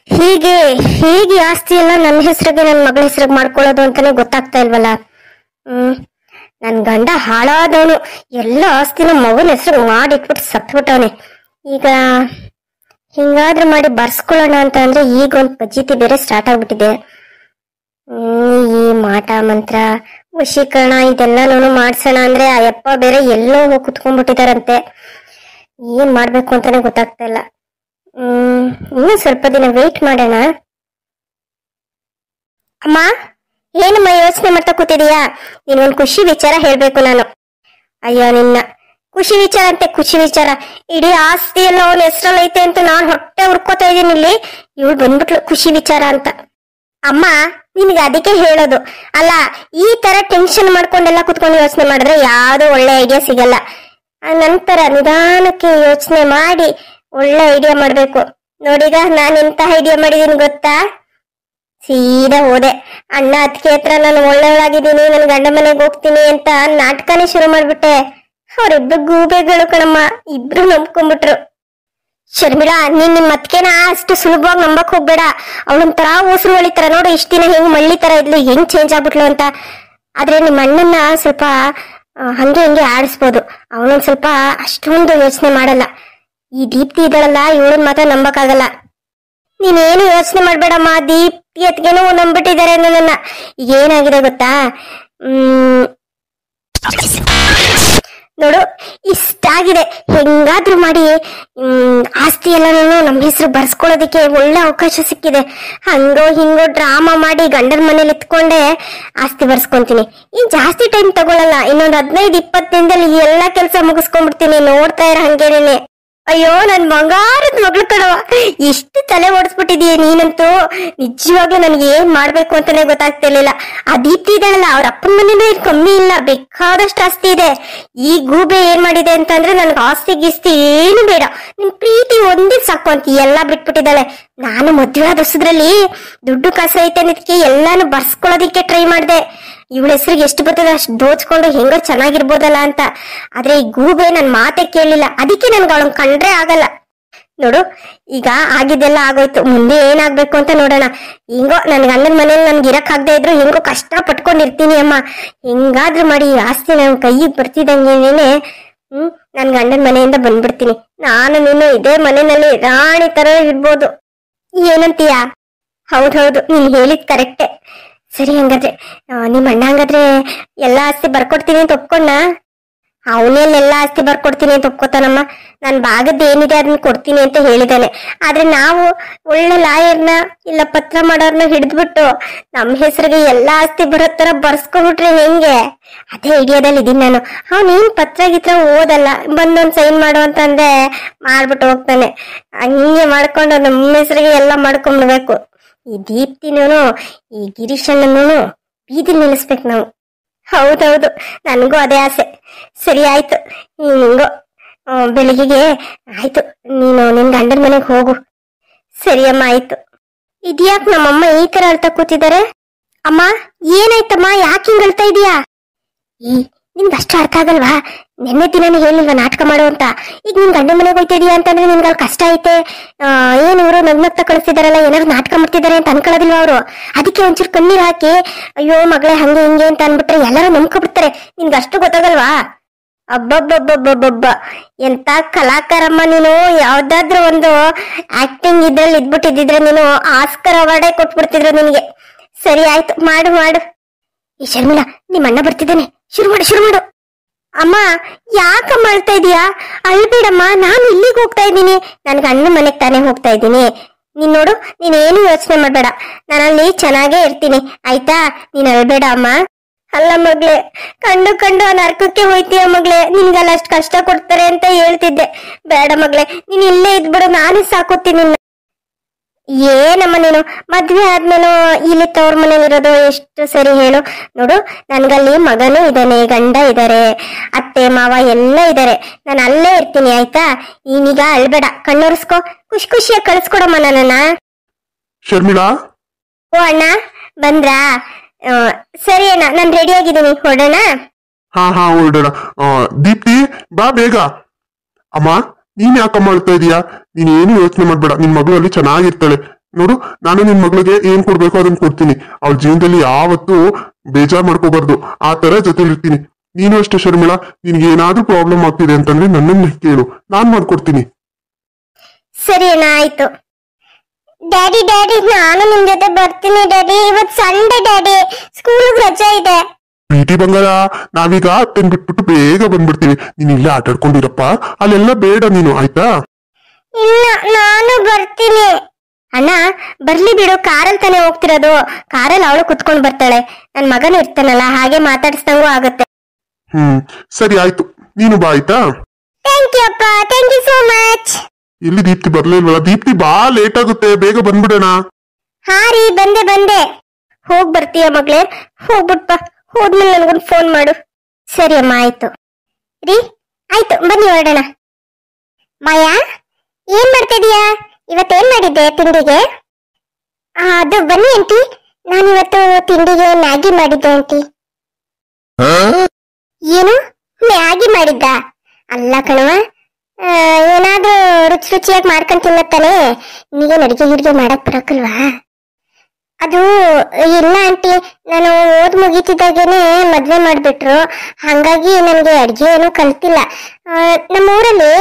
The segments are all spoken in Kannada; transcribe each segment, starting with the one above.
ಹೀಗೆ ಹೇಗೆ ಆಸ್ತಿ ಎಲ್ಲ ನನ್ನ ಹೆಸರಿಗೆ ನನ್ನ ಮಗಳ ಹೆಸರಿಗೆ ಮಾಡ್ಕೊಳ್ಳೋದು ಅಂತಾನೆ ಗೊತ್ತಾಗ್ತಾ ಇಲ್ವಲ್ಲ. ನನ್ ಗಂಡ ಹಾಳಾದವನು, ಎಲ್ಲ ಆಸ್ತಿನ ಮಗನ ಹೆಸರು ಮಾಡಿಟ್ಬಿಟ್ಟು ಸತ್ಬಿಟ್ಟವನೆ. ಈಗ ಹಿಂಗಾದ್ರೂ ಮಾಡಿ ಬರ್ಸ್ಕೊಳ್ಳೋಣ ಅಂತ ಅಂದ್ರೆ ಈಗ ಒಂದು ಪಜ್ಜಿತಿ ಬೇರೆ ಸ್ಟಾರ್ಟ್ ಆಗ್ಬಿಟ್ಟಿದೆ. ಈ ಮಾಟ ಮಂತ್ರ ವಶೀಕರಣ ಇದೆಲ್ಲ ಮಾಡ್ಸೋಣ ಅಂದ್ರೆ ಅಯ್ಯಪ್ಪ ಬೇರೆ ಎಲ್ಲೋ ಹೋಗಿ ಕುತ್ಕೊಂಡ್ಬಿಟ್ಟಿದಾರಂತೆ. ಏನ್ ಮಾಡ್ಬೇಕು ಅಂತಾನೆ ಗೊತ್ತಾಗ್ತಾ ಇಲ್ಲ. ಇನ್ನೂ ಸ್ವಲ್ಪ ದಿನ ವೇಟ್ ಮಾಡೋಣ. ಅಮ್ಮ, ಏನಮ್ಮ ಯೋಚನೆ ಮಾಡ್ತಾ ಕೂತಿದೀಯಾ? ನೀನೊಂದು ಖುಷಿ ವಿಚಾರ ಹೇಳ್ಬೇಕು ನಾನು. ಅಯ್ಯೋ ನಿನ್ನ ಖುಷಿ ವಿಚಾರ ಅಂತೆ ಖುಷಿ ವಿಚಾರ, ಇಡೀ ಆಸ್ತಿ ಎಲ್ಲ ಅವನ ಹೆಸರಲ್ಲಿ ಐತೆ ಅಂತ ನಾನ್ ಹೊಟ್ಟೆ ಹುಡ್ಕೋತಾ ಇದ್ದೀನಿ ಇಲ್ಲಿ. ಇವಳು ಬಂದ್ಬಿಟ್ಲು ಖುಷಿ ವಿಚಾರ ಅಂತ. ಅಮ್ಮ, ನಿನ್ಗೆ ಅದಕ್ಕೆ ಹೇಳೋದು ಅಲ್ಲ, ಈ ತರ ಟೆನ್ಷನ್ ಮಾಡ್ಕೊಂಡೆಲ್ಲ ಕುತ್ಕೊಂಡು ಯೋಚನೆ ಮಾಡಿದ್ರೆ ಯಾವ್ದೋ ಒಳ್ಳೆ ಐಡಿಯಾ ಸಿಗಲ್ಲ. ನಂತರ ನಿಧಾನಕ್ಕೆ ಯೋಚನೆ ಮಾಡಿ ಒಳ್ಳೆ ಐಡಿಯಾ ಮಾಡ್ಬೇಕು. ನೋಡೀಗ ನಾನು ಎಂತ ಐಡಿಯಾ ಮಾಡಿದೀನಿ ಗೊತ್ತಾ? ಸೀದಾ ಹೋದೆ ಅಣ್ಣ ಅದಕ್ಕೆ ಹತ್ರ ನಾನು ಒಳ್ಳೆಯವಳಾಗಿದ್ದೀನಿ, ನನ್ ಗಂಡ ಮನೆಗೆ ಹೋಗ್ತೀನಿ ಅಂತ ನಾಟಕನೇ ಶುರು ಮಾಡ್ಬಿಟ್ಟೆ. ಅವರಿಬ್ರು ಗೂಬೆಗಳು ಕಣಮ್ಮ, ಇಬ್ರು ನಂಬ್ಕೊಂಡ್ಬಿಟ್ರು. ಶರ್ಮಿಳಾ, ನೀನ್ ನಿಮ್ ಅತ್ಕೆನ ಅಷ್ಟು ಸುಲಭವಾಗಿ ನಂಬಕ್ ಹೋಗ್ಬೇಡ. ಅವಳೊಂಥರ ಉಸಿರು ಹೊಳಿತಾರ ನೋಡು, ಇಷ್ಟ ದಿನ ಹೆಂಗ್ ಮಳ್ಳಿ ತರ ಇದ್ಲು, ಹೆಂಗ್ ಚೇಂಜ್ ಆಗ್ಬಿಟ್ಲು ಅಂತ. ಆದ್ರೆ ನಿಮ್ಮ ಅಣ್ಣನ್ನ ಸ್ವಲ್ಪ ಹಂಗೆ ಹಿಂಗೆ ಆಡಿಸ್ಬೋದು. ಅವನೊಂದ್ ಸ್ವಲ್ಪ ಅಷ್ಟೊಂದು ಯೋಚನೆ ಮಾಡಲ್ಲ. ಈ ದೀಪ್ತಿ ಇದಳಲ್ಲ, ಇವಳನ್ ಮಾತ್ರ ನಂಬಕ್ಕಾಗಲ್ಲ. ನೀನೇನು ಯೋಚನೆ ಮಾಡ್ಬೇಡಮ್ಮ, ದೀಪ್ತಿ ಅತ್ಗೆನೂ ನಂಬಿಟ್ಟಿದ್ದಾರೆ ನನ್ನ. ಈಗ ಏನಾಗಿದೆ ಗೊತ್ತಾ? ನೋಡು, ಇಷ್ಟಾಗಿದೆ. ಹೆಂಗಾದ್ರೂ ಮಾಡಿ ಆಸ್ತಿ ಎಲ್ಲಾನು ನಮ್ಮ ಹೆಸರು ಬರ್ಸ್ಕೊಳ್ಳೋದಕ್ಕೆ ಒಳ್ಳೆ ಅವಕಾಶ ಸಿಕ್ಕಿದೆ. ಹಂಗೋ ಹಿಂಗೋ ಡ್ರಾಮಾ ಮಾಡಿ ಗಂಡನ ಮನೇಲಿ ಇತ್ಕೊಂಡೆ ಆಸ್ತಿ ಬರ್ಸ್ಕೊಂತೀನಿ. ಇನ್ ಜಾಸ್ತಿ ಟೈಮ್ ತಗೊಳಲ್ಲ, ಇನ್ನೊಂದು 15-20 ದಿನದಲ್ಲಿ ಎಲ್ಲಾ ಕೆಲ್ಸ ಮುಗಿಸ್ಕೊಂಡ್ಬಿಡ್ತೀನಿ. ನೋಡ್ತಾ ಇರ ಹಂಗೇನೆ. ಅಯ್ಯೋ, ನನ್ ಬಂಗಾರದ ಮಗಳು ಕಣವ, ಎಷ್ಟು ತಲೆ ಓಡಿಸ್ಬಿಟ್ಟಿದೀಯ ನೀನಂತೂ. ನಿಜವಾಗ್ಲೂ ನನ್ಗೆ ಏನ್ ಮಾಡ್ಬೇಕು ಅಂತಾನೆ ಗೊತ್ತಾಗ್ತಿರ್ಲಿಲ್ಲ. ಆ ದೀಪ್ತಿ ಇದೆಯಲ್ಲ, ಅವ್ರ ಅಪ್ಪನ ಮನೇನೂ ಇದು ಕಮ್ಮಿ ಇಲ್ಲ, ಬೇಕಾದಷ್ಟು ಆಸ್ತಿ ಇದೆ. ಈ ಗೂಬೆ ಏನ್ ಮಾಡಿದೆ ಅಂತಂದ್ರೆ ನನ್ಗೆ ಆಸ್ತಿ ಗೀಸ್ತಿ ಏನು ಬೇಡ, ನಿನ್ ಪ್ರೀತಿ ಒಂದೇ ಸಾಕು ಅಂತ ಎಲ್ಲಾ ಬಿಟ್ಬಿಟ್ಟಿದ್ದಾಳೆ. ನಾನು ಮದ್ವೆ ಆದ ಹೊಸದ್ರಲ್ಲಿ ದುಡ್ಡು ಕಾಸು ಐತೆ ಅನ್ನೋದಕ್ಕೆ ಎಲ್ಲಾನು ಬರ್ಸ್ಕೊಳ್ಳೋದಿಕ್ಕೆ ಟ್ರೈ ಮಾಡ್ದೆ. ಇವಳ ಹೆಸರಿಗೆ ಎಷ್ಟು ಬರ್ತದೆ ಅಷ್ಟು ದೋಚ್ಕೊಂಡು ಹೆಂಗ ಚೆನ್ನಾಗಿರ್ಬೋದಲ್ಲ ಅಂತ. ಆದ್ರೆ ಈ ಗೂಬೆ ನನ್ ಮಾತೆ ಕೇಳಲಿಲ್ಲ. ಅದಕ್ಕೆ ನನ್ಗೆ ಅವಳನ್ ಕಂಡ್ರೆ ಆಗಲ್ಲ. ನೋಡು, ಈಗ ಆಗಿದ್ದೆಲ್ಲ ಆಗೋಯ್ತು, ಮುಂದೆ ಏನಾಗ್ಬೇಕು ಅಂತ ನೋಡೋಣ. ಹಿಂಗೋ ನನ್ ಗಂಡನ ಮನೇಲಿ ನನ್ಗೆ ಇರಕ್ ಆಗದೆ ಇದ್ರು ಹೆಂಗೋ ಕಷ್ಟ ಪಟ್ಕೊಂಡಿರ್ತೀನಿ ಅಮ್ಮ. ಹೆಂಗಾದ್ರೂ ಮಾಡಿ ಈ ಆಸ್ತಿ ನನ್ ಕೈಗೆ ಬರ್ತಿದಂಗೇನೆ ನನ್ ಗಂಡನ ಮನೆಯಿಂದ ಬಂದ್ಬಿಡ್ತೀನಿ. ನಾನು ನೀನು ಇದೇ ಮನೆಯಲ್ಲಿ ರಾಣಿ ತರ ಇರ್ಬೋದು. ಏನಂತೀಯ? ಹೌದೌದು, ನೀನ್ ಹೇಳಿದ್ ಕರೆಕ್ಟೆ. ಸರಿ, ಹಂಗಾದ್ರೆ ನಿಮ್ಮ ಅಣ್ಣ ಹಂಗಾದ್ರೆ ಎಲ್ಲಾ ಆಸ್ತಿ ಬರ್ಕೊಡ್ತೀನಿ ಅಂತ ಒಪ್ಕೊಂಡ? ಅವನೆಲ್ಲೆಲ್ಲಾ ಆಸ್ತಿ ಬರ್ಕೊಡ್ತೀನಿ ಅಂತ ಒಪ್ಕೋತಾನಮ್ಮ. ನನ್ ಭಾಗದ ಏನಿದೆ ಅದನ್ನ ಕೊಡ್ತೀನಿ ಅಂತ ಹೇಳಿದಾನೆ. ಆದ್ರೆ ನಾವು ಒಳ್ಳೆ ಲಾಯರ್ನ ಇಲ್ಲ ಪತ್ರ ಮಾಡೋರ್ನ ಹಿಡಿದ್ಬಿಟ್ಟು ನಮ್ ಹೆಸರಿಗೆ ಎಲ್ಲಾ ಆಸ್ತಿ ಬರೋ ತರ ಬರ್ಸ್ಕೊಂಡ್ಬಿಟ್ರೆ ಹೆಂಗೆ? ಅದೇ ಐಡಿಯಾದಲ್ಲಿ ಇದೀನಿ ನಾನು. ಅವನೇನ್ ಪತ್ರ ಗಿತ್ರ ಓದಲ್ಲ, ಬಂದೊಂದ್ ಸೈನ್ ಮಾಡು ಅಂತಂದ್ರೆ ಮಾಡ್ಬಿಟ್ಟು ಹೋಗ್ತಾನೆ. ಹಂಗೆ ಮಾಡ್ಕೊಂಡು ನಮ್ಮ ಹೆಸರಿಗೆ ಎಲ್ಲಾ ಮಾಡ್ಕೊಂಡ್ಬಿಡ್ಬೇಕು. ಈ ದೀಪ್ತಿನೂ ಈ ಗಿರೀಶಣ್ಣನೂ ಬೀದಿ ನಿಲ್ಲಿಸ್ಬೇಕು ನಾವು. ಹೌದೌದು, ನನ್ಗೂ ಅದೇ ಆಸೆ. ಸರಿ ಆಯ್ತು, ಹಿಂಗೋ ಬೆಳಿಗ್ಗೆ ಆಯ್ತು, ನೀನು ನಿನ್ ಗಂಡನ ಮನೆಗೆ ಹೋಗು. ಸರಿ ಅಮ್ಮ, ಆಯ್ತು. ಇದ್ಯಾಕ್ ನಮ್ಮಮ್ಮ ಈ ತರ ಅಳ್ತಾ ಕೂತಿದ್ದಾರೆ? ಅಮ್ಮ, ಏನಾಯ್ತಮ್ಮ, ಯಾಕೆ ಹಿಂಗ್ ಅಳ್ತಾ ಇದೀಯಾ? ನಿನ್ಗೆ ಅಷ್ಟು ಅರ್ಥ ಆಗಲ್ವಾ? ನೆನ್ನೆ ದಿನಾನೇ ಹೇಳಿಲ್ವಾ ನಾಟಕ ಮಾಡು ಅಂತ. ಈಗ ನಿನ್ ಗಂಡ ಮನೆಗೆ ಹೋಯ್ತಿದೀಯ ಅಂತಂದ್ರೆ ನಿನ್ಗೆ ಅಲ್ಲಿ ಕಷ್ಟ ಐತೆ. ಏನ್ ಇವರು ನಗ್ನಗ್ತಾ ಕಳಿಸ್ತಿದಾರಲ್ಲ, ಏನಾದ್ರು ನಾಟಕ ಮಾಡ್ತಿದಾರೆ ಅಂತ ಅನ್ಕೊಳ್ಳೋದಿಲ್ವ ಅವರು? ಅದಕ್ಕೆ ಒಂಚೂರು ಕಣ್ಣೀರ್ ಹಾಕಿ ಅಯ್ಯೋ ಮಗಳೇ ಹಂಗೆ ಹಿಂಗೆ ಅಂತ ಅನ್ಬಿಟ್ರೆ ಎಲ್ಲರೂ ನಂಬ್ಕೊಬಿಡ್ತಾರೆ. ನಿನ್ಗೆ ಅಷ್ಟು ಗೊತ್ತಾಗಲ್ವಾ? ಅಬ್ಬಬ್ಬಬ್ಬಬ್ಬಬ್ಬ, ಎಂತ ಕಲಾಕಾರಮ್ಮ ನೀನು. ಯಾವ್ದಾದ್ರು ಒಂದು ಆಕ್ಟಿಂಗ್ ಇದ್ರಲ್ಲಿ ಇದ್ಬಿಟ್ಟಿದ್ರೆ ನೀನು ಆಸ್ಕರ್ ಅವಾರ್ಡೇ ಕೊಟ್ಬಿಡ್ತಿದ್ರು ನಿನ್ಗೆ. ಸರಿ ಆಯ್ತು, ಮಾಡು ಮಾಡು. ಈ ಶರ್ಮಿಳಾ, ನಿಮ್ಮ ಅಣ್ಣ ಬರ್ತಿದ್ದೇನೆ, ಶುರು ಮಾಡು. ಅಮ್ಮ, ಯಾಕಮ್ಮ ಅಳ್ತಾ ಇದೀಯಾ? ಅಳ್ಬೇಡಮ್ಮ, ನಾನು ಇಲ್ಲಿಗೆ ಹೋಗ್ತಾ ಇದ್ದೀನಿ, ನನ್ಗೆ ಅಣ್ಣ ಮನೆಗ್ ತಾನೇ ಹೋಗ್ತಾ ಇದ್ದೀನಿ. ನೀನ್ ನೋಡು, ನೀನೇನು ಯೋಚನೆ ಮಾಡ್ಬೇಡ, ನಾನಲ್ಲಿ ಚೆನ್ನಾಗೇ ಇರ್ತೀನಿ, ಆಯ್ತಾ? ನೀನ್ ಅಳ್ಬೇಡ ಅಮ್ಮ. ಅಲ್ಲ ಮಗ್ಳೆ, ಕಂಡು ನರ್ಕಕ್ಕೆ ಹೋಯ್ತೀಯ ಮಗ್ಳೆ, ನಿನ್ಗಲ್ಲ ಅಷ್ಟು ಕಷ್ಟ ಕೊಡ್ತಾರೆ ಅಂತ ಹೇಳ್ತಿದ್ದೆ. ಬೇಡ ಮಗ್ಳೆ, ನೀನ್ ಇಲ್ಲೇ ಇದ್ಬಿಡು, ನಾನು ಸಾಕೋತೀನಿ. ಏನಮ್ಮ ನೀನು ಮದ್ವೆ ಆದ್ಮೇಲೆ ಇಲ್ಲಿ ತವ್ರ ಮನೇಲಿ ಇರೋದು ಎಷ್ಟು ಸರಿ ಹೇಳು? ನೋಡು, ನನ್ಗಲ್ಲಿ ಮಗನೂ ಇದ್ದಾನೆ, ಗಂಡ ಇದಾರೆ, ಅತ್ತೆ ಮಾವ ಎಲ್ಲ ಇದಾರೆ. ನಾನು ಅಲ್ಲೇ ಇರ್ತೀನಿ, ಆಯ್ತಾ? ನೀನೀಗ ಅಳ್ಬೇಡ, ಕಣ್ಣೊರೆಸ್ಕೋ, ಖುಷಿಯಾಗಿ ಕಳ್ಸ್ಕೊಡಮ್ಮ ನನ್ನನ್ನ. ಶರ್ಮಿಳಾ, ಓ ಅಣ್ಣ ಬಂದ್ರಾ? ಸರಿ ಅಣ್ಣ, ನಾನು ರೆಡಿ ಆಗಿದ್ದೀನಿ, ಹೊರಡೋಣ? ಹಾ ಹೊರಡೋಣ. ದೀಪ್ತಿ, ಬಾ ಬೇಗ. ಅಮ್ಮ, ನೀನ್ ಯಾಕಮ್ಮ ಅಳ್ತಾ ಇದೀಯಾ? ನೀನ್ ಏನು ಯೋಚನೆ ಮಾಡ್ಬೇಡ, ನಿನ್ ಮಗಳು ಅಲ್ಲಿ ಚೆನ್ನಾಗಿರ್ತಾಳೆ. ನೋಡು, ನಾನು ನಿನ್ ಮಗಳಿಗೆ ಏನ್ ಕೊಡ್ಬೇಕು ಅದನ್ನ ಕೊಡ್ತೀನಿ. ಅವಳ ಜೀವನದಲ್ಲಿ ಯಾವತ್ತೂ ಬೇಜಾರ್ ಮಾಡ್ಕೋಬಾರ್ದು, ಆ ತರ ಜೊತೆಲಿರ್ತೀನಿ. ನೀನು ಅಷ್ಟೇ ಶರ್ಮಿಳಾ, ನಿನ್ಗೆ ಏನಾದ್ರೂ ಪ್ರಾಬ್ಲಮ್ ಆಗ್ತಿದೆ ಅಂತಂದ್ರೆ ನನ್ನನ್ನ ಕೇಳು, ನಾನ್ ಮಾಡ್ಕೊಡ್ತೀನಿ. ಸರಿ ಅಣ್ಣ, ಆಯ್ತು. ಡ್ಯಾಡಿ ಡ್ಯಾಡಿ, ನಾನು ನಿಮ್ ಜೊತೆ ಬರ್ತೀನಿ ಡ್ಯಾಡಿ. ಇವತ್ ಸಂಡೇ ಡ್ಯಾಡಿ, ಸ್ಕೂಲ್ಗೆ ರಜಾ ಇದೆ. ಪ್ರೀತಿ ಬಂಗಾರ, ನಾವೀಗ ಅತ್ತನ್ ಬಿಟ್ಬಿಟ್ಟು ಬೇಗ ಬಂದ್ಬಿಡ್ತೀವಿ. ನೀನ್ ಇಲ್ಲೇ ಆಟ ಆಡ್ಕೊಂಡಿರಪ್ಪ, ಅಲ್ಲೆಲ್ಲ ಬೇಡ ನೀನು, ಆಯ್ತಾ? ಇಲ್ಲ, ನಾನು ಬರ್ತೀನಿ. ಅಣ್ಣ ಬರ್ಲಿ ಬಿಡು, ಕಾರಲ್ಲಿ ತಾನೇ ಹೋಗ್ತಿರೋದು. ಕಾರಲ್ಲಿ ಅವಳು ಕುತ್ಕೊಂಡ್ ಬರ್ತಾಳೆ, ನನ್ ಮಗನು ಇರ್ತಾನಲ್ಲ, ಹಾಗೆ ಮಾತಾಡಿಸ್ದಂಗೂ ಆಗುತ್ತೆ. ಸರಿ ಆಯ್ತು, ನೀನು ಬಾ ಆಯ್ತಾ? ಥ್ಯಾಂಕ್ ಯು ಅಪ್ಪ, ಥ್ಯಾಂಕ್ ಯು ಸೋ ಮಚ್. ಇಲ್ಲಿ ದೀಪ್ತಿ ಬರ್ಲಿಲ್ವಲ್ಲ? ದೀಪ್ತಿ ಬಾ, ಲೇಟ್ ಆಗುತ್ತೆ, ಬೇಗ ಬಂದ್ಬಿಡೋಣ. ಹಾ ರೀ, ಬಂದೆ. ಹೋಗ್ ಬರ್ತೀಯ ಮಗ್ಳೇ? ಹೋಗ್ಬಿಟ್ಪ, ಹೋದ್ಮೇಲೆ ನನ್ಗೊಂದು ಫೋನ್ ಮಾಡು. ಸರಿ ಅಮ್ಮ, ಆಯ್ತು ರೀ. ಆಯ್ತು, ಬನ್ನಿ ಹೊರಡೋಣ. ಮಾಯಾ, ಏನ್ ಮಾಡ್ತಿದೀಯಾ? ಇವತ್ತೇನ್ ಮಾಡಿದ್ದೆ ತಿಂಡಿಗೆ? ಅದು ಬನ್ನಿ ಆಂಟಿ, ನಾನಿವತ್ತು ತಿಂಡಿಗೆ ಮ್ಯಾಗಿ ಮಾಡಿದ್ದೆ ಆಂಟಿ. ಏನು ಮ್ಯಾಗಿ ಮಾಡಿದ್ದ? ಅಲ್ಲ ಕಣವ, ಏನಾದ್ರೂ ರುಚಿಯಾಗಿ ಮಾಡ್ಕೊಂಡ್ ತಿನ್ನತ್ತಾನೆ. ನಿನಗೇನು ಅಡಿಗೆ ಮಾಡಕ್ ಬರಕಲ್ವಾ? ಅದು ಇಲ್ಲ ಆಂಟಿ, ನಾನು ಓದ್ ಮುಗೀತಿದ್ದಾಗೇನೆ ಮದ್ವೆ ಮಾಡ್ಬಿಟ್ರು, ಹಂಗಾಗಿ ನನಗೆ ಅಡ್ಗೆ ಏನು ಕಲ್ತಿಲ್ಲ. ನಮ್ಮೂರಲ್ಲಿ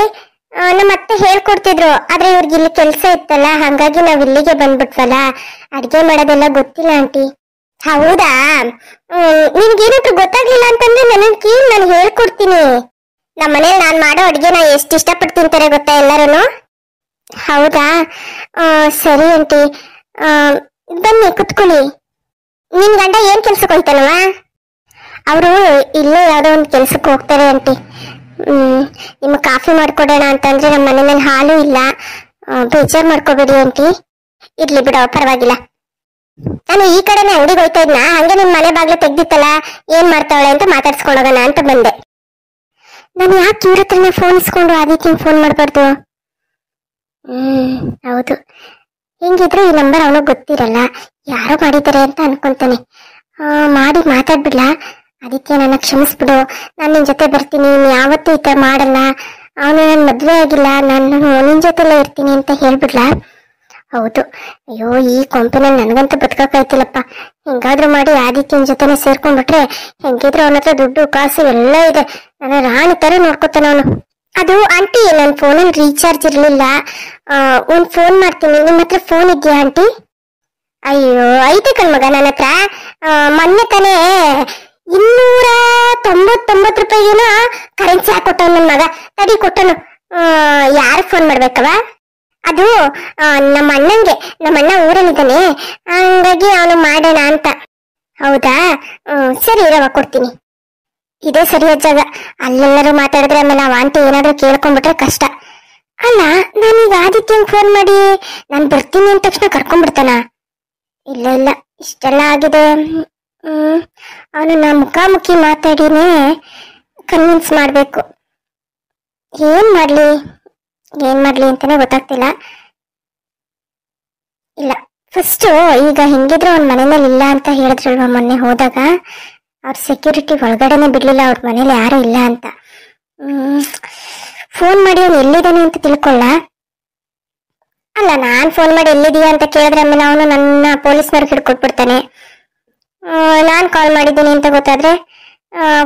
ನಮ್ಮ ಅತ್ತೆ ಹೇಳ್ಕೊಡ್ತಿದ್ರು, ಆದ್ರೆ ಇವ್ರಿಗೆ ಇಲ್ಲಿ ಕೆಲ್ಸ ಇತ್ತಲ್ಲ, ಹಂಗಾಗಿ ನಾವ್ ಇಲ್ಲಿಗೆ ಬಂದ್ಬಿಟ್ವಲ್ಲ, ಅಡ್ಗೆ ಮಾಡೋದೆಲ್ಲ ಗೊತ್ತಿಲ್ಲ ಆಂಟಿ. ಹೌದಾ? ನಿನ್ಗೇನಾದ್ರೂ ಗೊತ್ತಾಗ್ಲಿಲ್ಲ ಅಂತಂದ್ರೆ ನಾನು ಹೇಳ್ಕೊಡ್ತೀನಿ. ನಮ್ಮನೇಲಿ ನಾನ್ ಮಾಡೋ ಅಡ್ಗೆನ ಎಷ್ಟು ಇಷ್ಟಪಟ್ಟು ತಿಂತಾರೆ ಗೊತ್ತಾ ಎಲ್ಲರೂ. ಹೌದಾ? ಸರಿ ಆಂಟಿ, ಬನ್ನಿ ಕುತ್ಕೊಳ್ಳಿ. ನಿನ್ ಗಂಡ ಏನ್ ಕೆಲ್ಸಕ್ಕೆ ಹೋಯ್ತಾನವ? ಅವರು ಇಲ್ಲೇ ಯಾವ್ದೋ ಒಂದ್ ಕೆಲ್ಸಕ್ಕೆ ಹೋಗ್ತಾರೆ ಆಂಟಿ. ನಿಮ್ಗೆ ಕಾಫಿ ಮಾಡ್ಕೊಡೋಣ ಅಂತಂದ್ರೆ ನಮ್ಮ ಮನೆಯಲ್ಲಿ ಹಾಲು ಇಲ್ಲ, ಬೇಜಾರ್ ಮಾಡ್ಕೋಬೇಡಿ ಆಂಟಿ. ಇರ್ಲಿ ಬಿಡೋ, ಪರವಾಗಿಲ್ಲ. ನಾನು ಈ ಕಡೆನೆ ಅಂಗಡಿಗೆ ಹೋಯ್ತಾ ಇದ್ನ, ಹಂಗೆ ನಿಮ್ ಮನೆ ಬಾಗ್ಲು ತೆಗ್ದಿತ್ತಲ್ಲ, ಏನ್ ಮಾಡ್ತಾವಳೆ ಅಂತ ಮಾತಾಡ್ಸ್ಕೊಂಡೋಗೋಣ ಅಂತ ಬಂದೆ. ನಾನು ಯಾಕೆ ಇವ್ರ ಹತ್ರನೇ ಫೋನ್ ಇಸ್ಕೊಂಡು ಆದಿತ್ಯಂಗ್ ಫೋನ್ ಮಾಡ್ಬಾರ್ದು? ಹೌದು, ಹಿಂಗಿದ್ರು ಈ ನಂಬರ್ ಅವನಿಗೆ ಗೊತ್ತಿರಲ್ಲ, ಯಾರೋ ಮಾಡಿದ್ದಾರೆ ಅಂತ ಅನ್ಕೊಂತಾನೆ. ಮಾಡಿ ಮಾತಾಡ್ಬಿಡ್ಲಾ? ಆದಿತ್ಯ, ನನ್ನ ಕ್ಷಮಿಸ್ಬಿಡು, ನಾನು ನಿನ್ ಜೊತೆ ಬರ್ತೀನಿ, ನೀನ್ ಯಾವತ್ತೂ ಈ ತರ ಮಾಡಲ್ಲ, ಅವನು ನನ್ ಮದ್ವೆ ಆಗಿಲ್ಲ, ನಾನು ನಿನ್ ಜೊತೆಲ್ಲ ಇರ್ತೀನಿ ಅಂತ ಹೇಳ್ಬಿಡ್ಲಾ? ಹೌದು, ಅಯ್ಯೋ ಈ ಕೊಂಪಿನಲ್ಲಿ ನನಗಂತೂ ಬದುಕಾಯ್ತಿಲ್ಲಪ್ಪ. ಹೆಂಗಾದ್ರೂ ಮಾಡಿ ಆದಿತ್ಯನ ಜೊತೆನೆ ಸೇರ್ಕೊಂಡ್ಬಿಟ್ರೆ ಹೆಂಗಿದ್ರು ಅವನ ಹತ್ರ ದುಡ್ಡು ಕಾಸು ಎಲ್ಲ ಇದೆ, ನನ್ನ ರಾಣಿ ತರ ನೋಡ್ಕೊತಾನ ಅವನು. ಅದು ಆಂಟಿ, ನನ್ನ ಫೋನಲ್ಲಿ ರೀಚಾರ್ಜ್ ಇರ್ಲಿಲ್ಲ, ಒಂದ್ ಫೋನ್ ಮಾಡ್ತೀನಿ. ನಿಮ್ಮ ಹತ್ರ ಫೋನ್ ಇದೆಯಾ ಆಂಟಿ? ಅಯ್ಯೋ ಐತೆ ಕಣ್ಮಗ ನನ್ನ ಹತ್ರ. ಮೊನ್ನೆ ತಾನೇ 299 ರೂಪಾಯಿಗೇನೋ ಕರೆನ್ಸಿ ಹಾಕೊಟ್ಟವ್ ನನ್ ಮಗ. ತಡಿ ಕೊಟ್ಟನು. ಯಾರು ಫೋನ್ ಮಾಡ್ಬೇಕವ? ಅದು ನಮ್ಮ ಅಣ್ಣಂಗೆ. ನಮ್ಮ ಅಣ್ಣ ಊರಲ್ಲಿದ್ದಾನೆ, ಹಂಗಾಗಿ ಅವನು ಮಾಡೋಣ ಅಂತ. ಹೌದಾ? ಸರಿ ಇರವ, ಕೊಡ್ತೀನಿ. ಇದೇ ಸರಿಯಾದ ಜಾಗ. ಅಲ್ಲೆಲ್ಲರೂ ಮಾತಾಡಿದ್ರೆ ಆಮೇಲೆ ನಾವು ಆಂಟಿ ಏನಾದ್ರೂ ಕೇಳ್ಕೊಂಡ್ಬಿಟ್ರೆ ಕಷ್ಟ. ಅಲ್ಲ, ನಾನೀಗ ಆದಿತ್ಯಂಗ್ ಫೋನ್ ಮಾಡಿ ನಾನು ಬರ್ತೀನಿ ಅಂದ ತಕ್ಷಣ ಕರ್ಕೊಂಡ್ಬಿಡ್ತಾನ? ಇಲ್ಲ, ಇಷ್ಟೆಲ್ಲ ಆಗಿದೆ. ಅವನನ್ನ ಮುಖಾಮುಖಿ ಮಾತಾಡಿನೇ ಕನ್ವಿನ್ಸ್ ಮಾಡ್ಬೇಕು. ಏನ್ ಮಾಡ್ಲಿ ಅಂತಾನೆ ಗೊತ್ತಾಗ್ತಿಲ್ಲ. ಇಲ್ಲ, ಫಸ್ಟ್ ಈಗ ಹೆಂಗಿದ್ರು ಅವ್ನ ಮನೆಯಲ್ಲಿ ಇಲ್ಲ ಅಂತ ಹೇಳಿದ್ರಲ್ವ ಮೊನ್ನೆ ಹೋದಾಗ, ಅವ್ರ ಸೆಕ್ಯೂರಿಟಿ ಒಳಗಡೆನೆ ಬಿಡ್ಲಿಲ್ಲ ಅವ್ರ ಮನೇಲಿ ಯಾರು ಇಲ್ಲ ಅಂತ. ಫೋನ್ ಮಾಡಿ ಅವ್ನು ಎಲ್ಲಿದ್ದಾನೆ ಅಂತ ತಿಳ್ಕೊಳ್ಳ. ಅಲ್ಲ, ನಾನ್ ಫೋನ್ ಮಾಡಿ ಎಲ್ಲಿದೀಯ ಅಂತ ಕೇಳಿದ್ರೆ ಆಮೇಲೆ ಅವನು ನನ್ನ ಪೊಲೀಸ್ನವ್ರಿಗೆ ಹಿಡ್ಕೊಟ್ಬಿಡ್ತಾನೆ. ನಾನ್ ಕಾಲ್ ಮಾಡಿದ್ದೀನಿ ಅಂತ ಗೊತ್ತಾದ್ರೆ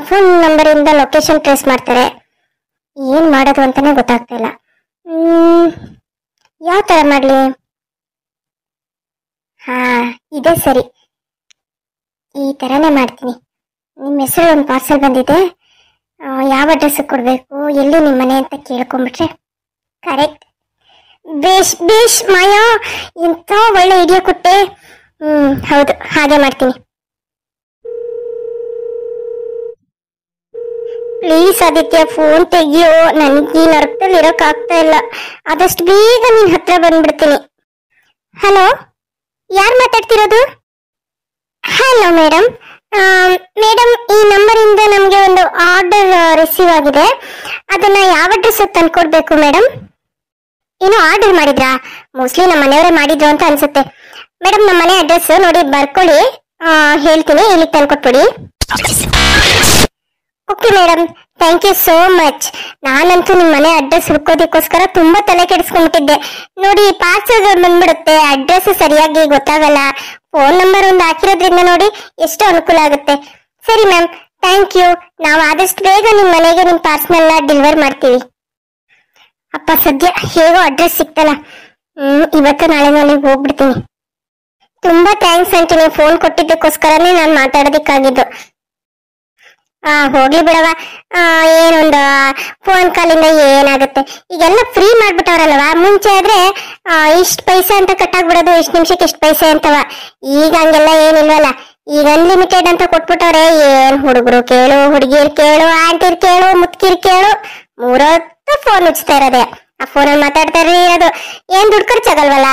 ಫೋನ್ ನಂಬರ್ ಇಂದ ಲೊಕೇಶನ್ ಟ್ರೇಸ್ ಮಾಡ್ತಾರೆ. ಏನ್ ಮಾಡೋದು ಅಂತಾನೆ ಗೊತ್ತಾಗ್ತಾ ಇಲ್ಲ. ಯಾವ ತರ ಮಾಡ್ಲಿ? ಇದೇ ಸರಿ, ಈ ತರನೇ ಮಾಡ್ತೀನಿ. ನಿಮ್ಮ ಹೆಸರು ಒಂದು ಪಾರ್ಸೆಲ್ ಬಂದಿದೆ, ಯಾವ ಅಡ್ರೆಸ್ ಕೊಡ್ಬೇಕು, ಎಲ್ಲಿ ನಿಮ್ಮ ಮನೆ ಅಂತ ಕೇಳ್ಕೊಂಡ್ಬಿಟ್ರೆ ಕರೆಕ್ಟ್. ಬೇಷ್ ಮಾಯಾ, ಎಂತ ಒಳ್ಳೆ ಐಡಿಯಾ ಕೊಟ್ಟೆ. ಹೌದು, ಹಾಗೆ ಮಾಡ್ತೀನಿ. ಪ್ಲೀಸ್ ಆದಿತ್ಯ, ಫೋನ್ ತೆಗಿಯೋ, ನನಗೆ ಈ ನರಕದಲ್ಲಿ ಇರೋಕ್ ಆಗ್ತಾ ಇಲ್ಲ. ಆದಷ್ಟು ಬೇಗ ನಿನ್ ಹತ್ರ ಬಂದ್ಬಿಡ್ತೀನಿ. ಹಲೋ, ಯಾರು ಮಾತಾಡ್ತಿರೋದು? Hello madam. ಈ ನಂಬರ್ ಇಂದ ನಮ್ಗೆ ಒಂದು ಆರ್ಡರ್ ರಿಸೀವ್ ಆಗಿದೆ, ಅದನ್ನ ಯಾವ ಅಡ್ರೆಸ್ ತಂದ್ಕೊಡ್ಬೇಕು ಮೇಡಮ್? ಏನೋ ಆರ್ಡರ್ ಮಾಡಿದ್ರಾ? ಮೋಸ್ಟ್ಲಿ ನಮ್ಮ ಮನೆಯವರೇ ಮಾಡಿದ್ರು ಅಂತ ಅನ್ಸುತ್ತೆ. ಮೇಡಮ್, ನಮ್ಮ ಮನೆ ಅಡ್ರೆಸ್ ನೋಡಿ ಬರ್ಕೊಳ್ಳಿ, ಹೇಳ್ತೀನಿ, ಇಲ್ಲಿಗೆ ತಂದ್ಕೊಟ್ಬಿಡಿ. Okay madam, thank you so much. ನಾನಂತೂ ನಿಮ್ಮ ಮನೆ ಅಡ್ರೆಸ್ ಹುಡ್ಕೋದಕ್ಕೋಸ್ಕರ ತುಂಬಾ ತಲೆ ಕೆಡಿಸ್ಕೊಂಡ್ಬಿಟ್ಟಿದ್ದೆ. ನೋಡಿ, ಪಾರ್ಸಲ್ ಬಂದ್ಬಿಡುತ್ತೆ, ಅಡ್ರೆಸ್ ಅಡ್ರೆಸ್ ಸರಿಯಾಗಿ ಗೊತ್ತಾಗಲ್ಲ. ಫೋನ್ ನಂಬರ್ ಒಂದು ಹಾಕಿರೋದ್ರಿಂದ ನೋಡಿ ಎಷ್ಟು ಅನುಕೂಲ ಆಗುತ್ತೆ. ಸರಿ ಮ್ಯಾಮ್, ಥ್ಯಾಂಕ್ ಯು. ನಾವು ಆದಷ್ಟು ಬೇಗ ನಿಮ್ಮ ಮನೆಗೆ ನಿಮ್ಮ ಪಾರ್ಸೆಲ್ನ ಡೆಲಿವರ್ ಮಾಡ್ತೀವಿ. ಅಪ್ಪ ಸದ್ಯ ಹೇಗೋ ಅಡ್ರೆಸ್ ಸಿಕ್ತಲ್ಲ. ಇವತ್ತು ನಾಳೆ ಹೋಗ್ಬಿಡ್ತೀನಿ. ತುಂಬಾ ಥ್ಯಾಂಕ್ಸ್ ಆಂಟಿ, ನೀವು ಫೋನ್ ಕೊಟ್ಟಿದ್ದಕ್ಕೋಸ್ಕರನೇ ನಾನು ಮಾತಾಡೋದಿಕ್ಕಾಗಿದ್ದು. ಹೋಗ್ಲಿ ಬಿಡವ, ಏನೊಂದು ಫೋನ್ ಕಾಲಿಂದ ಏನಾಗುತ್ತೆ. ಈಗೆಲ್ಲ ಫ್ರೀ ಮಾಡ್ಬಿಟ್ಟವ್ರಲ್ವಾ. ಮುಂಚೆ ಆದ್ರೆ ಇಷ್ಟ ಪೈಸೆ ಅಂತ ಕಟ್ಟಾಗ್ಬಿಡೋದು, ಇಷ್ಟ ನಿಮಿಷಕ್ಕೆ ಇಷ್ಟ ಪೈಸೆ ಅಂತವ. ಈಗ ಹಂಗೆಲ್ಲ ಏನಿಲ್ವಲ್ಲ, ಈಗ ಅನ್ಲಿಮಿಟೆಡ್ ಅಂತ ಕೊಟ್ಬಿಟ್ಟವ್ರೆ. ಏನ್ ಹುಡುಗರು ಕೇಳು, ಹುಡುಗಿರ್ ಕೇಳು, ಆಂಟಿರ್ ಕೇಳು, ಮುತ್ಕಿರ್ ಕೇಳು, 3 ಹೊತ್ತು ಫೋನ್ ಉಚ್ತಾ ಇರೋದೆ. ಆ ಫೋನಲ್ಲಿ ಮಾತಾಡ್ತಾ ಇರೋದು. ಏನ್ ದುಡ್ಡು ಖರ್ಚಾಗಲ್ವಲ್ಲ.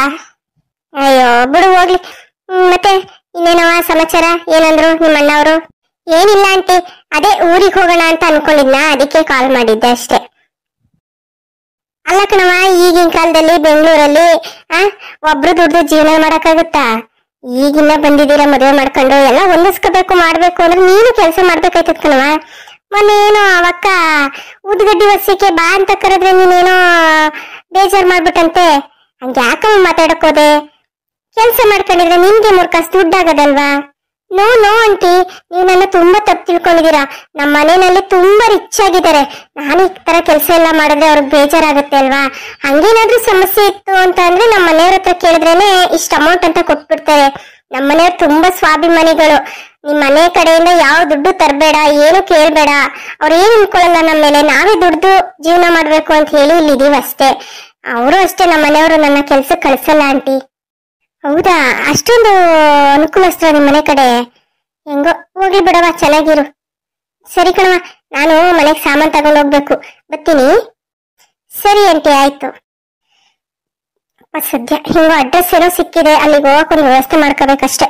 ಅಯ್ಯೋ ಬಿಡು ಹೋಗ್ಲಿ. ಮತ್ತೆ ಇನ್ನೇನವ ಸಮಾಚಾರ? ಏನಂದ್ರು ನಿಮ್ಮ ಅಣ್ಣವರು? ಏನಿಲ್ಲ ಆಂಟಿ, ಅದೇ ಊರಿಗೆ ಹೋಗೋಣ ಅಂತ ಅನ್ಕೊಂಡಿದ್ನ, ಅದಕ್ಕೆ ಕಾಲ್ ಮಾಡಿದ್ದೆ ಅಷ್ಟೇ. ಅಲ್ಲ ಕಣವ, ಈಗಿನ ಕಾಲದಲ್ಲಿ ಬೆಂಗಳೂರಲ್ಲಿ ಒಬ್ರು ದುಡ್ದು ಜೀವನ ಮಾಡಕ್ಕಾಗುತ್ತಾ? ಈಗಿನ್ನ ಬಂದಿದ್ದೀರಾ ಮದುವೆ ಮಾಡ್ಕೊಂಡು, ಎಲ್ಲ ಹೊಂದಿಸ್ಕೋಬೇಕು ಮಾಡ್ಬೇಕು ಅಂದ್ರೆ ನೀನು ಕೆಲಸ ಮಾಡ್ಬೇಕಾಯ್ತದ ಕಣವ. ಮೊನ್ನೆ ಏನೋ ಅವಕ್ಕ ಉದ್ಗಡ್ಡಿ ವರ್ಷಕ್ಕೆ ಬಾ ಅಂತ ಕರೆದ್ರೆ ನೀನೇನೋ ಬೇಜಾರ್ ಮಾಡ್ಬಿಟ್ಟಂತೆ. ಹಂಗೆ ಯಾಕಮ್ಮ ಮಾತಾಡಕ್ ಹೋದೆ? ಕೆಲ್ಸ ಮಾಡ್ಕೊಂಡಿದ್ರೆ ನಿಮ್ಗೆ 3 ಕಾಸು ದುಡ್ಡಾಗದಲ್ವಾ? ನೋ ಆಂಟಿ, ನೀವು ನನ್ನ ತುಂಬಾ ತಪ್ಪು ತಿಳ್ಕೊಂಡಿದೀರಾ. ನಮ್ಮ ಮನೆಯಲ್ಲಿ ತುಂಬಾ ರಿಚ್ ಆಗಿದ್ದಾರೆ. ನಾನು ಈ ತರ ಕೆಲಸ ಎಲ್ಲ ಮಾಡಿದ್ರೆ ಅವ್ರಿಗೆ ಬೇಜಾರಾಗುತ್ತೆ ಅಲ್ವಾ? ಹಂಗೇನಾದ್ರೂ ಸಮಸ್ಯೆ ಇತ್ತು ಅಂತ ಅಂದ್ರೆ ನಮ್ಮ ಮನೆಯವ್ರ ಹತ್ರ ಕೇಳಿದ್ರೇನೆ ಇಷ್ಟ ಅಮೌಂಟ್ ಅಂತ ಕೊಟ್ಬಿಡ್ತಾರೆ. ನಮ್ಮ ಮನೆಯವ್ರು ತುಂಬಾ ಸ್ವಾಭಿಮಾನಿಗಳು. ನಿಮ್ ಮನೆ ಕಡೆಯಿಂದ ಯಾವ ದುಡ್ಡು ತರಬೇಡ, ಏನು ಕೇಳ್ಬೇಡ, ಅವ್ರು ಏನ್ ಅನ್ಕೊಳ್ಳಲ್ಲ ನಮ್ಮ ಮೇಲೆ. ನಾವೇ ದುಡ್ದು ಜೀವನ ಮಾಡ್ಬೇಕು ಅಂತ ಹೇಳಿ ಇಲ್ಲಿದೀವಿ ಅಷ್ಟೇ. ಅವರು ಅಷ್ಟೇ, ನಮ್ಮ ಮನೆಯವರು ನನ್ನ ಕೆಲ್ಸಕ್ಕೆ ಕಳ್ಸಲ್ಲ ಆಂಟಿ. ಹೌದಾ? ಅಷ್ಟೊಂದು ಅನುಕೂಲಸ್ತ್ರ ನಿಮ್ ಮನೆ ಕಡೆ? ಹೆಂಗೋ ಹೋಗ್ಲಿ ಬಿಡವ, ಚೆನ್ನಾಗಿರು. ಸರಿ ಕಣವ, ನಾನು ಮನೆಗೆ ಸಾಮಾನ್ ತಗೊಂಡ್ ಹೋಗ್ಬೇಕು, ಬರ್ತೀನಿ. ಸರಿ ಆಂಟಿ, ಆಯ್ತು. ಸದ್ಯ ಹಿಂಗೋ ಅಡ್ರೆಸ್ ಏನೋ ಸಿಕ್ಕಿದೆ, ಅಲ್ಲಿಗೆ ಹೋಗಕ್ ಒಂದು ವ್ಯವಸ್ಥೆ ಮಾಡ್ಕೋಬೇಕಷ್ಟೆ.